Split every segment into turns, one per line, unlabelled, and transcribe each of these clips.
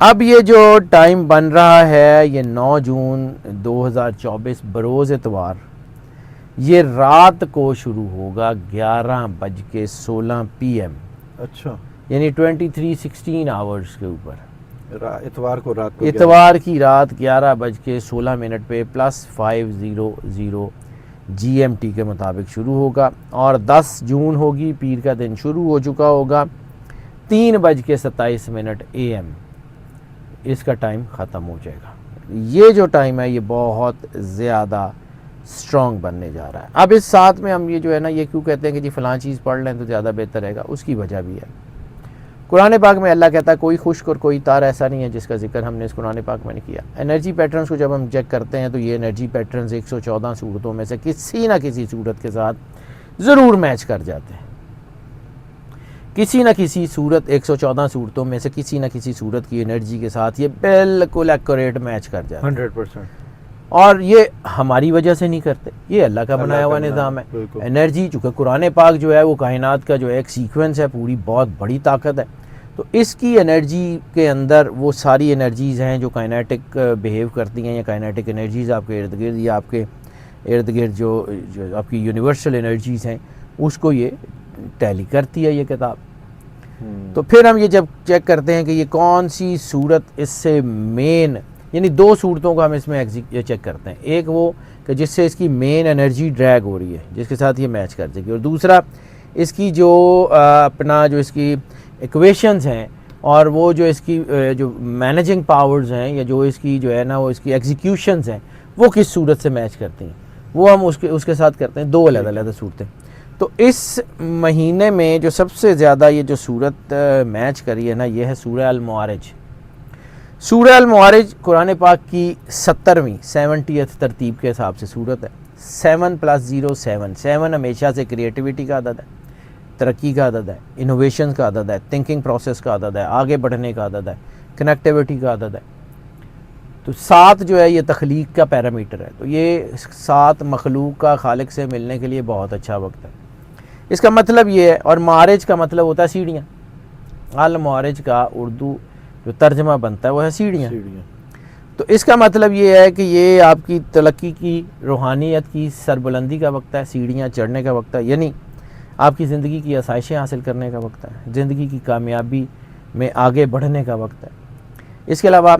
اب یہ جو ٹائم بن رہا ہے یہ 9 جون 2024 بروز اتوار، یہ رات کو شروع ہوگا 11:16 PM،
اچھا،
یعنی 23:16 آورز کے اوپر،
اتوار کو رات کو
اتوار کی رات 11:16 پہ +5:00 GMT کے مطابق شروع ہوگا، اور 10 جون ہوگی، پیر کا دن شروع ہو چکا ہوگا 3:27 AM، اس کا ٹائم ختم ہو جائے گا۔ یہ جو ٹائم ہے یہ بہت زیادہ سٹرونگ بننے جا رہا ہے۔ اب اس ساتھ میں ہم یہ جو ہے نا، یہ کیوں کہتے ہیں کہ جی فلاں چیز پڑھ لیں تو زیادہ بہتر رہے گا، اس کی وجہ بھی ہے۔ قرآن پاک میں اللہ کہتا ہے کوئی خشک اور کوئی تار ایسا نہیں ہے جس کا ذکر ہم نے اس قرآن پاک میں نہیں کیا۔ انرجی پیٹرنز کو جب ہم چیک کرتے ہیں تو یہ انرجی پیٹرنز 114 صورتوں میں سے کسی نہ کسی صورت کے ساتھ ضرور میچ کر جاتے ہیں، کسی نہ کسی صورت 114 صورتوں میں سے کسی نہ کسی صورت کی انرجی کے ساتھ یہ بالکل ایکوریٹ میچ کر جاتے ہیں
100%۔
اور یہ ہماری وجہ سے نہیں کرتے، یہ اللہ کا بنایا ہوا نظام ہے۔ انرجی چونکہ قرآن پاک جو ہے وہ کائنات کا جو ایک سیکوینس ہے، پوری بہت بڑی طاقت ہے، تو اس کی انرجی کے اندر وہ ساری انرجیز ہیں جو کائنیٹک بیہیو کرتی ہیں، یا کائنیٹک انرجیز آپ کے ارد گرد یا آپ کے ارد گرد جو آپ کی یونیورسل انرجیز ہیں، اس کو یہ ٹیلی کرتی ہے یہ کتاب۔ تو پھر ہم یہ جب چیک کرتے ہیں کہ یہ کون سی صورت اس سے مین، یعنی 2 صورتوں کا ہم اس میں چیک کرتے ہیں، ایک وہ کہ جس سے اس کی مین انرجی ڈریگ ہو رہی ہے، جس کے ساتھ یہ میچ کر جائے گی، اور دوسرا اس کی جو اپنا جو اس کی ایکویشنز ہیں، اور وہ جو اس کی جو مینیجنگ پاورز ہیں، یا جو اس کی جو ہے نا وہ اس کی ایگزیکیوشنز ہیں، وہ کس صورت سے میچ کرتی ہیں، وہ ہم اس کے ساتھ کرتے ہیں 2 علیحدہ علیحدہ صورتیں۔ تو اس مہینے میں جو سب سے زیادہ یہ جو صورت میچ کری ہے نا، یہ ہے سورہ المعارج۔ سورہ المعارج قرآن پاک کی 70ویں ترتیب کے حساب سے صورت ہے۔ 7 + 0 7، 7 ہمیشہ سے کریٹیوٹی کا عدد ہے، ترقی کا عدد ہے، انوویشن کا عدد ہے، تھنکنگ پروسیس کا عدد ہے، آگے بڑھنے کا عدد ہے، کنیکٹیوٹی کا عدد ہے۔ تو 7 جو ہے یہ تخلیق کا پیرامیٹر ہے، تو یہ 7 مخلوق کا خالق سے ملنے کے لیے بہت اچھا وقت ہے۔ اس کا مطلب یہ ہے، اور معارج کا مطلب ہوتا ہے سیڑھیاں، المعارج کا اردو جو ترجمہ بنتا ہے وہ ہے سیڑھیاں۔ تو اس کا مطلب یہ ہے کہ یہ آپ کی ترقی کی، روحانیت کی سربلندی کا وقت ہے، سیڑھیاں چڑھنے کا وقت ہے، یعنی آپ کی زندگی کی آسائشیں حاصل کرنے کا وقت ہے، زندگی کی کامیابی میں آگے بڑھنے کا وقت ہے۔ اس کے علاوہ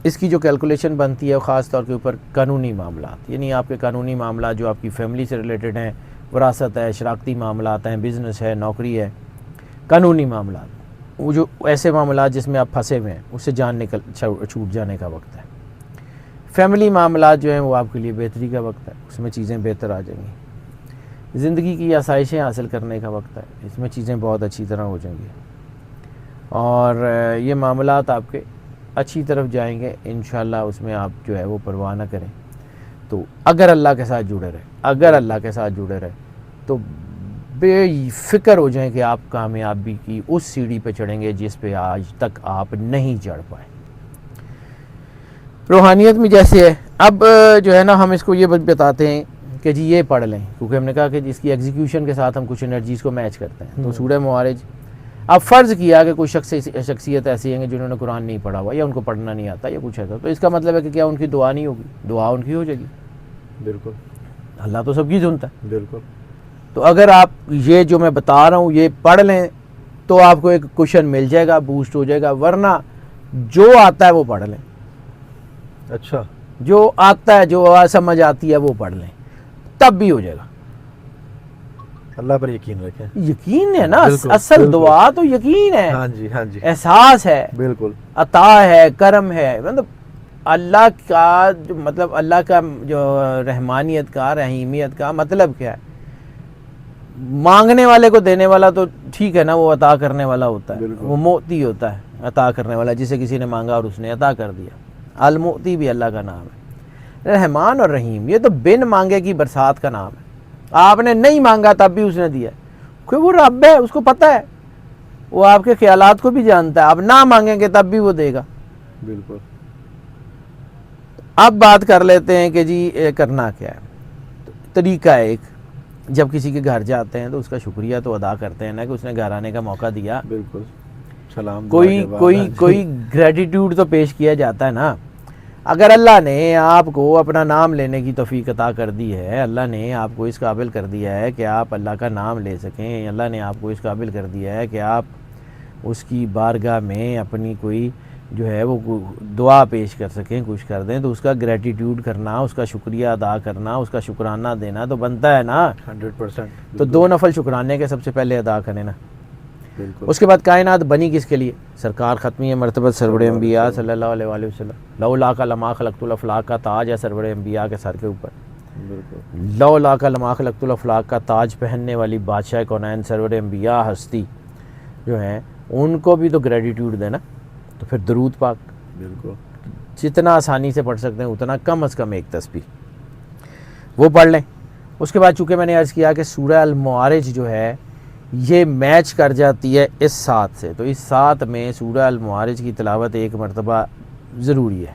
اس کی جو کیلکولیشن بنتی ہے وہ خاص طور کے اوپر قانونی معاملات، یعنی آپ کے قانونی معاملات جو آپ کی فیملی سے ریلیٹڈ ہیں، وراثت ہے، شراکتی معاملات ہیں، بزنس ہے، نوکری ہے، قانونی معاملات، وہ جو ایسے معاملات جس میں آپ پھنسے ہوئے ہیں اس سے جان چھوٹ جانے کا وقت ہے۔ فیملی معاملات جو ہیں وہ آپ کے لیے بہتری کا وقت ہے، اس میں چیزیں بہتر آ جائیں گی۔ زندگی کی آسائشیں حاصل کرنے کا وقت ہے، اس میں چیزیں بہت اچھی طرح ہو جائیں گی، اور یہ معاملات آپ کے اچھی طرف جائیں گے انشاءاللہ۔ اس میں آپ جو ہے وہ پرواہ نہ کریں، تو اگر اللہ کے ساتھ جڑے رہے تو بے فکر ہو جائیں کہ آپ کامیابی کی اس سیڑھی پہ چڑھیں گے جس پہ آج تک آپ نہیں چڑھ پائے۔ روحانیت میں جیسے ہے، اب جو ہے نا ہم اس کو یہ بتاتے ہیں کہ جی یہ پڑھ لیں، کیونکہ ہم نے کہا کہ اس کی ایگزیکیوشن کے ساتھ ہم کچھ انرجیز کو میچ کرتے ہیں۔ تو سورہ معارج، اب فرض کیا کہ کوئی شخصیت ایسی ہیں جنہوں نے قرآن نہیں پڑھا ہوا، یا ان کو پڑھنا نہیں آتا، یا کچھ ایسا، تو اس کا مطلب ہے کہ کیا ان کی دعا نہیں ہوگی؟ دعا ان کی ہو جائے گی،
بالکل،
اللہ تو سب کی سنتا ہے۔
بالکل۔
تو اگر آپ یہ جو میں بتا رہا ہوں یہ پڑھ لیں تو آپ کو ایک کوشن مل جائے گا، بوسٹ ہو جائے گا، ورنہ جو آتا ہے وہ پڑھ لیں،
اچھا،
جو آتا ہے، جو سمجھ آتی ہے وہ پڑھ لیں، تب بھی ہو جائے گا۔
اللہ پر یقین رکھیں،
یقین ہے نا،
بالکل،
اصل
بالکل۔
دعا تو یقین ہے،
ہاں جی، ہاں جی،
احساس ہے،
بالکل،
عطا ہے، کرم ہے، مطلب اللہ کا جو مطلب اللہ کا جو رحمانیت کا، رحیمیت کا مطلب کیا ہے؟ مانگنے والے کو دینے والا تو ٹھیک ہے نا، وہ عطا کرنے والا ہوتا ہے،
بالکل۔
وہ معطی ہوتا ہے، عطا کرنے والا، جسے کسی نے مانگا اور اس نے عطا کر دیا۔ المعطی بھی اللہ کا نام ہے۔ رحمان اور رحیم یہ تو بن مانگے کی برسات کا نام ہے، آپ نے نہیں مانگا تب بھی اس نے دیا، کیونکہ وہ رب ہے، اس کو پتہ ہے، وہ آپ کے خیالات کو بھی جانتا ہے، آپ نہ مانگیں گے تب بھی وہ دے گا۔
بالکل۔
اب بات کر لیتے ہیں کہ جی کرنا کیا ہے۔ طریقہ ہے ایک، جب کسی کے گھر جاتے ہیں تو اس کا شکریہ تو ادا کرتے ہیں نا کہ اس نے گھر آنے کا موقع دیا۔
بالکل سلام
کوئی گریٹیٹیوڈ تو پیش کیا جاتا ہے نا. اگر اللہ نے آپ کو اپنا نام لینے کی توفیق عطا کر دی ہے, اللہ نے آپ کو اس قابل کر دیا ہے کہ آپ اللہ کا نام لے سکیں, اللہ نے آپ کو اس قابل کر دیا ہے کہ آپ اس کی بارگاہ میں اپنی کوئی جو ہے وہ دعا پیش کر سکیں, کچھ کر دیں, تو اس کا گریٹیٹیوڈ کرنا, اس کا شکریہ ادا کرنا, اس کا شکرانہ دینا تو بنتا ہے نا
100%.
تو 2 نفل شکرانے کے سب سے پہلے ادا کریں نا.
بالکل.
اس کے بعد کائنات بنی کس کے لیے؟ سرکار ختمی مرتبہ سرور انبیاء صلی اللہ علیہ وآلہ وسلم. لولا کا لما خلقت الافلاق کا تاج ہے سرور انبیاء کے سر کے اوپر.
بالکل.
لولا کا لما خلقت الافلاق کا تاج پہننے والی بادشاہ کونین سرور انبیاء ہستی جو ہیں, ان کو بھی تو گریٹیٹیوڈ دینا. تو پھر درود پاک
بالکل
جتنا آسانی سے پڑھ سکتے ہیں اتنا, کم از کم ایک تسبیح وہ پڑھ لیں. اس کے بعد چونکہ میں نے عرض کیا کہ سورہ المعارج جو ہے یہ میچ کر جاتی ہے اس 7 سے, تو اس 7 میں سورہ المعارج کی تلاوت ایک مرتبہ ضروری ہے.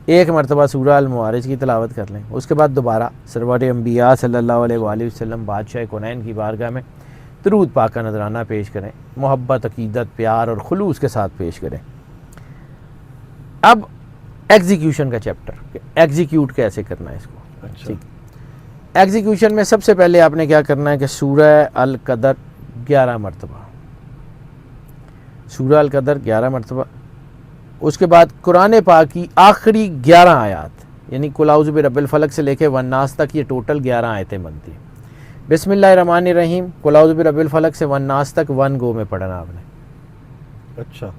ایک مرتبہ سورہ المعارج کی تلاوت کر لیں. اس کے بعد دوبارہ سرور انبیاء صلی اللہ علیہ وآلہ وسلم بادشاہ کونین کی بارگاہ میں درود پاک کا نذرانہ پیش کریں, محبت, عقیدت, پیار اور خلوص کے ساتھ پیش کریں. اب ایگزیکیوشن کا چیپٹر, کہ ایگزیکیوٹ کیسے کرنا ہے اس کو.
اچھا.
ایگزیکیوشن میں سب سے پہلے آپ نے کیا کرنا ہے کہ سورہ القدر 11 مرتبہ, سورہ القدر 11 مرتبہ. اس کے بعد قرآن پاک کی آخری 11 آیات, یعنی قل اعوذ برب الفلق سے لے کے والناس تک, یہ ٹوٹل 11 آیتیں بنتی ہیں. بسم اللہ الرحمن الرحیم قل اعوذ برب الفلق سے والناس تک 1 گو میں پڑھنا آپ نے.
اچھا.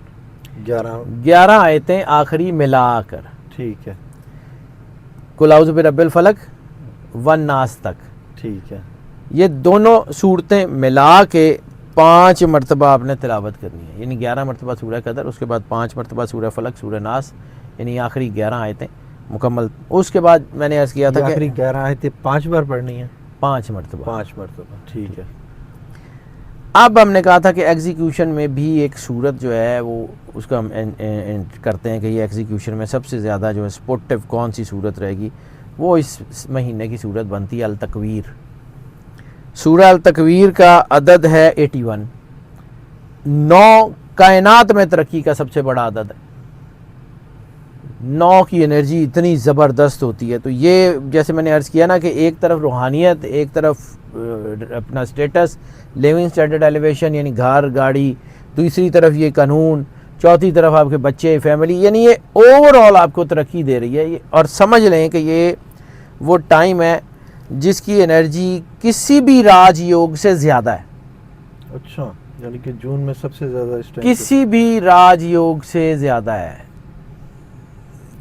11 آیتیں آخری ملا کر,
ٹھیک ہے.
قل اعوذ برب الفلق والناس تک,
ٹھیک ہے.
یہ دونوں صورتیں ملا کے 5 مرتبہ آپ نے تلاوت کرنی ہے. یعنی 11 مرتبہ سورہ قدر, اس کے بعد 5 مرتبہ سورہ فلق, سورہ ناس, یعنی آخری 11 آیتیں مکمل. اس کے بعد میں نے عرض کیا تھا کہ
آخری 11 آیتیں 5 بار پڑھنی ہے.
5 مرتبہ.
5 مرتبہ, ٹھیک ہے.
اب ہم نے کہا تھا کہ ایگزیکیوشن میں بھی ایک صورت جو ہے وہ اس کا ہم کرتے ہیں کہ یہ ایگزیکیوشن میں سب سے زیادہ جو ہے سپورٹیو کون سی صورت رہے گی, وہ اس مہینے کی صورت بنتی ہے التکویر. سورہ التکویر کا عدد ہے 81. 9 کائنات میں ترقی کا سب سے بڑا عدد ہے. 9 کی انرجی اتنی زبردست ہوتی ہے. تو یہ جیسے میں نے عرض کیا نا کہ ایک طرف روحانیت, ایک طرف اپنا سٹیٹس, لیونگ سٹینڈرڈ ایلیویشن یعنی گھر گاڑی, دوسری طرف یہ قانون, چوتھی طرف آپ کے بچے, فیملی, یعنی یہ اوور آل آپ کو ترقی دے رہی ہے. اور سمجھ لیں کہ یہ وہ ٹائم ہے جس کی انرجی کسی بھی راج یوگ سے زیادہ ہے.
اچھا, یعنی کہ جون میں سب سے زیادہ اس ٹائم
کسی بھی راج یوگ سے زیادہ ہے.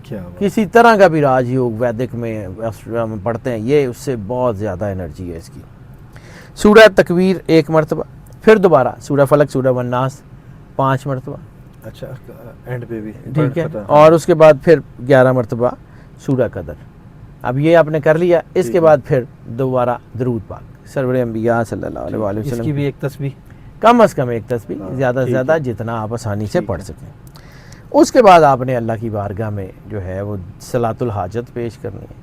کیا بات.
کسی طرح کا بھی راج یوگ ویدک میں ہم پڑھتے ہیں, یہ اس سے بہت زیادہ انرجی ہے اس کی. سورہ تکویر 1 مرتبہ, پھر دوبارہ سورہ فلق, سورہ والناس 5 مرتبہ.
اچھا, اینڈ پہ بھی
ٹھیک ہے. اور اس کے بعد پھر 11 مرتبہ سورہ قدر. اب یہ آپ نے کر لیا. اس کے بعد پھر دوبارہ درود پاک سرور انبیاء صلی اللہ علیہ وآلہ وسلم,
اس کی بھی ایک تسبیح,
کم از کم ایک تسبیح, زیادہ سے زیادہ جتنا آپ آسانی سے پڑھ سکیں. اس کے بعد آپ نے اللہ کی بارگاہ میں جو ہے وہ صلاۃ الحاجت پیش کرنی ہے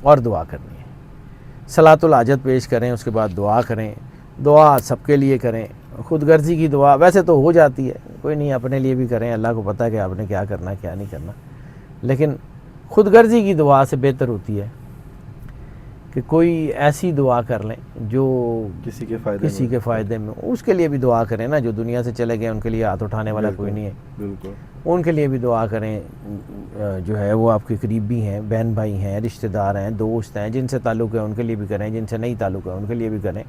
اور دعا کرنی ہے. صلاۃ الحاجت پیش کریں, اس کے بعد دعا کریں. دعا سب کے لیے کریں. خود غرضی کی دعا ویسے تو ہو جاتی ہے, کوئی نہیں, اپنے لیے بھی کریں, اللہ کو پتہ ہے کہ آپ نے کیا کرنا ہے کیا نہیں کرنا. لیکن خود غرضی کی دعا سے بہتر ہوتی ہے کہ کوئی ایسی دعا کر لیں جو
کسی کے
فائدے میں. اس کے لیے بھی دعا کریں نا, جو دنیا سے چلے گئے ان کے لیے ہاتھ اٹھانے والا کوئی نہیں ہے.
بالکل.
ان کے لیے بھی دعا کریں, جو ہے وہ آپ کے قریبی ہیں, بہن بھائی ہیں, رشتہ دار ہیں, دوست ہیں, جن سے تعلق ہے ان کے لیے بھی کریں, جن سے نہیں تعلق ہے ان کے لیے بھی کریں.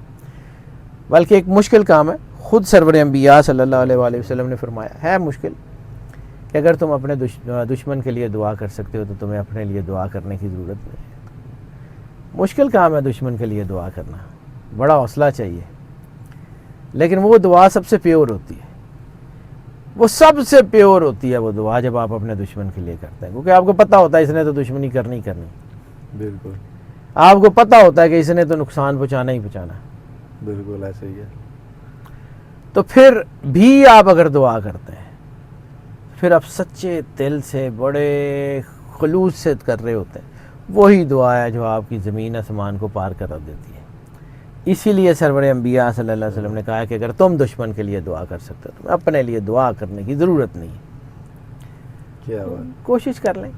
بلکہ ایک مشکل کام ہے. خود سرور انبیاء صلی اللہ علیہ وآلہ وسلم نے فرمایا ہے مشکل کہ اگر تم اپنے دشمن کے لیے دعا کر سکتے ہو تو تمہیں اپنے لیے دعا کرنے کی ضرورت نہیں ہے. مشکل کام ہے دشمن کے لیے دعا کرنا, بڑا حوصلہ چاہیے. لیکن وہ دعا سب سے پیور ہوتی ہے, وہ سب سے پیور ہوتی ہے وہ دعا جب آپ اپنے دشمن کے لیے کرتے ہیں, کیونکہ آپ کو پتہ ہوتا ہے اس نے تو دشمنی کرنی.
بالکل.
آپ کو پتہ ہوتا ہے کہ اس نے تو نقصان پہنچانا ہی پہنچانا.
بالکل ایسا ہی ہے.
تو پھر بھی آپ اگر دعا کرتے ہیں, پھر آپ سچے دل سے بڑے خلوص سے کر رہے ہوتے ہیں, وہی دعا ہے جو آپ کی زمین آسمان کو پار کرا دیتی ہے. اسی لیے سرور انبیاء صلی اللہ علیہ وسلم نے کہا کہ اگر تم دشمن کے لیے دعا کر سکتے ہو تو اپنے لیے دعا کرنے کی ضرورت نہیں ہے.
کیا بات،
کوشش کر لیں،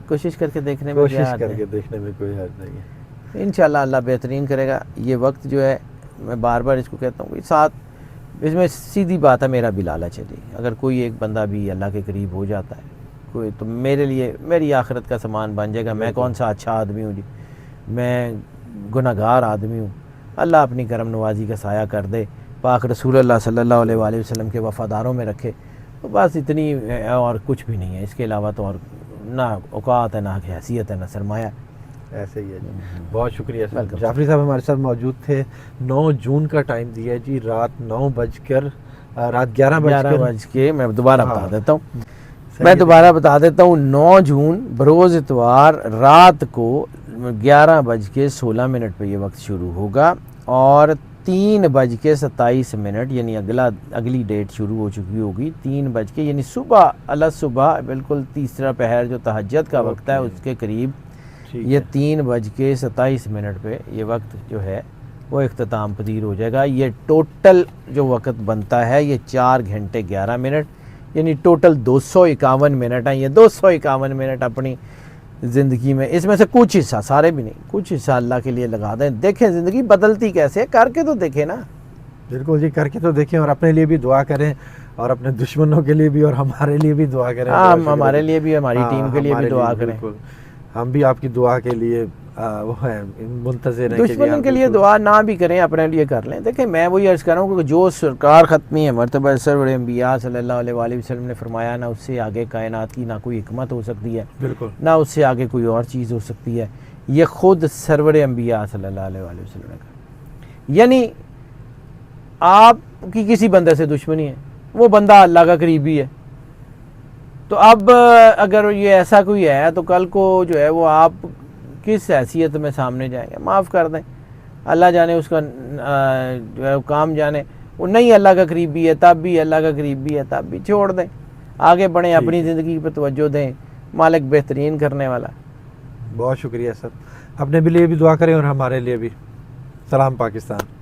کوشش کر کے دیکھنے میں
کوشش کر کے دیکھنے میں کوئی حرج نہیں ہے.
انشاءاللہ اللہ بہترین کرے گا. یہ وقت جو ہے میں بار بار اس کو کہتا ہوں کہ ساتھ اس میں سیدھی بات ہے، میرا بھی لالچ ہے جی. اگر کوئی ایک بندہ بھی اللہ کے قریب ہو جاتا ہے کوئی، تو میرے لیے میری آخرت کا سامان بن جائے گا. میں کون سا اچھا آدمی ہوں جی، میں گناہگار آدمی ہوں. اللہ اپنی کرم نوازی کا سایہ کر دے، پاک رسول اللہ صلی اللہ علیہ وآلہ وسلم کے وفاداروں میں رکھے، تو بس اتنی ہے اور کچھ بھی نہیں ہے. اس کے علاوہ تو اور نہ اوقات ہے، نہ حیثیت ہے، نہ سرمایہ.
ایسے ہی ہے جی. بہت شکریہ سر.
ویلکم.
جعفری صاحب ہمارے ساتھ موجود تھے. 9 جون کا ٹائم دیا ہے جی، رات 11 بج کے
میں دوبارہ بتا
ہاں.
دیتا ہوں، میں دوبارہ بتا دیتا ہوں. 9 جون بروز اتوار رات کو 11:16 پہ یہ وقت شروع ہوگا، اور 3:27 یعنی اگلی ڈیٹ شروع ہو چکی ہوگی. 3 یعنی صبح صبح بالکل تیسرا پہر جو تہجد کا وقت ہے اس کے قریب یہ 3:27 پہ یہ وقت جو ہے وہ اختتام پذیر ہو جائے گا. یہ ٹوٹل جو وقت بنتا ہے یہ 4 گھنٹے 11 منٹ، یعنی ٹوٹل 251 منٹ ہیں. یہ 251 منٹ اپنی زندگی میں، اس میں سے کچھ حصہ، سارے بھی نہیں، کچھ حصہ اللہ کے لیے لگا دیں. دیکھیں زندگی بدلتی کیسے ہے، کر کے تو دیکھیں نا.
بالکل جی، کر کے تو دیکھیں، اور اپنے لیے بھی دعا کریں، اور اپنے دشمنوں کے لیے بھی، اور ہمارے لیے بھی دعا کریں.
ہمارے لیے بھی، ہماری ٹیم کے لیے بھی دعا کریں.
بالکل، ہم بھی آپ کی دعا کے لیے وہ ہیں منتظر ہیں.
دشمنوں کے لیے دعا نہ بھی کریں، اپنے لیے کر لیں. دیکھیں میں وہی عرض کر رہا ہوں کہ جو سرکار ختمی ہے مرتبہ سرور انبیاء صلی اللہ علیہ وآلہ وسلم نے فرمایا، نہ اس سے آگے کائنات کی نہ کوئی حکمت ہو سکتی ہے،
بالکل
نہ اس سے آگے کوئی اور چیز ہو سکتی ہے. یہ خود سرور انبیاء صلی اللہ علیہ وآلہ وسلم نے کہا. یعنی آپ کی کسی بندے سے دشمنی ہے، وہ بندہ اللہ کا قریبی ہے، تو اب اگر یہ ایسا کوئی ہے تو کل کو جو ہے وہ آپ کس حیثیت میں سامنے جائیں گے. معاف کر دیں، اللہ جانے اس کا جو ہے کام جانے. وہ نہیں اللہ کا قریبی ہے تب بھی، اللہ کا قریبی ہے تب بھی، چھوڑ دیں، آگے بڑھیں، اپنی زندگی پہ توجہ دیں. مالک بہترین کرنے والا.
بہت شکریہ سر. اپنے بھی لیے بھی دعا کریں اور ہمارے لیے بھی. سلام پاکستان.